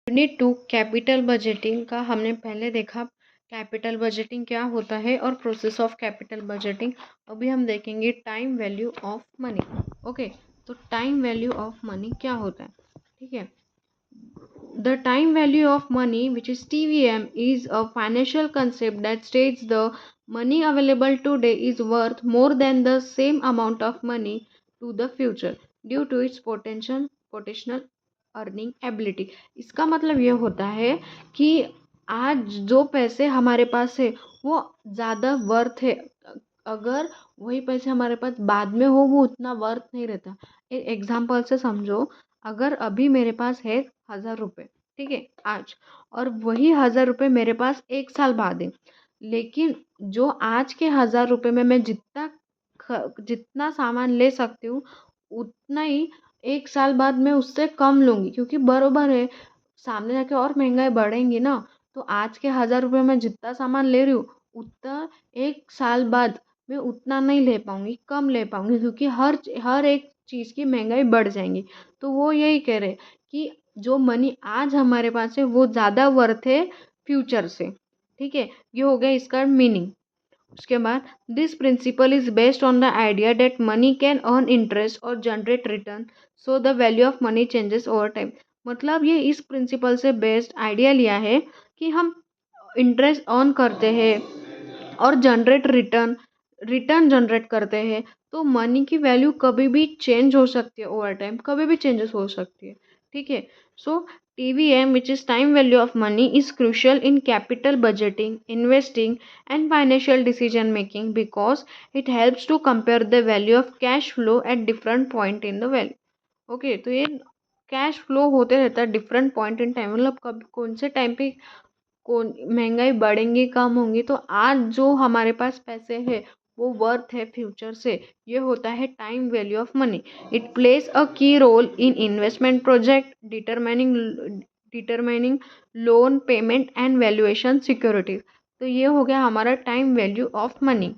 Unit 2 capital budgeting का हमने पहले देखा कैपिटल बजटिंग क्या होता है और प्रोसेस ऑफ कैपिटल बजटिंग। अभी हम देखेंगे time value of money. Okay, तो टाइम वैल्यू ऑफ मनी क्या होता है, ठीक है। The time value of money, which is TVM, is a financial concept that states the money available today is worth more than the same amount of money to the future due to its potential earning ability. इसका मतलब ये होता है कि आज जो पैसे हमारे पास है वो ज़्यादा वर्थ है, अगर वही पैसे हमारे पास बाद में हो वो उतना वर्थ नहीं रहता। एक एग्जांपल से समझो, अगर अभी मेरे पास है 1000 रुपये, ठीक है आज, और वही 1000 रुपये मेरे पास 1 साल बाद है, लेकिन जो आज के 1000 रुपये में मैं जितना सामान ले सकती हूँ उतना ही 1 साल बाद मैं उससे कम लूँगी, क्योंकि बरोबर है सामने जाके और महंगाई बढ़ेंगी ना। तो आज के 1000 रुपये में जितना सामान ले रही हूँ उतना 1 साल बाद मैं उतना नहीं ले पाऊँगी, कम ले पाऊँगी, क्योंकि हर एक चीज़ की महंगाई बढ़ जाएंगी। तो वो यही कह रहे कि जो मनी आज हमारे पास है वो ज़्यादा वर्थ है फ्यूचर से, ठीक है। ये हो गया इसका मीनिंग। उसके बाद this principle is based on the idea that money can earn interest और generate return, so the value of money changes over time. मतलब ये इस प्रिंसिपल से बेस्ड आइडिया लिया है कि हम इंटरेस्ट अर्न करते हैं और रिटर्न जनरेट करते हैं, तो मनी की वैल्यू कभी भी चेंज हो सकती है, ओवर टाइम कभी भी चेंजेस हो सकती है, ठीक है। सो TVM, which is time value of money, is crucial in capital budgeting, investing, and financial decision making because it helps to compare the value of cash flow at different point in the value. Okay, तो ये cash flow होते रहता है different point in time, मतलब कब कौन से time पे कौन महंगाई बढ़ेंगी कम होंगी, तो आज जो हमारे पास पैसे है वो वर्थ है फ्यूचर से। ये होता है time value of money. It plays a key role in investment project, determining loan payment and valuation securities. तो ये हो गया हमारा टाइम वैल्यू ऑफ मनी।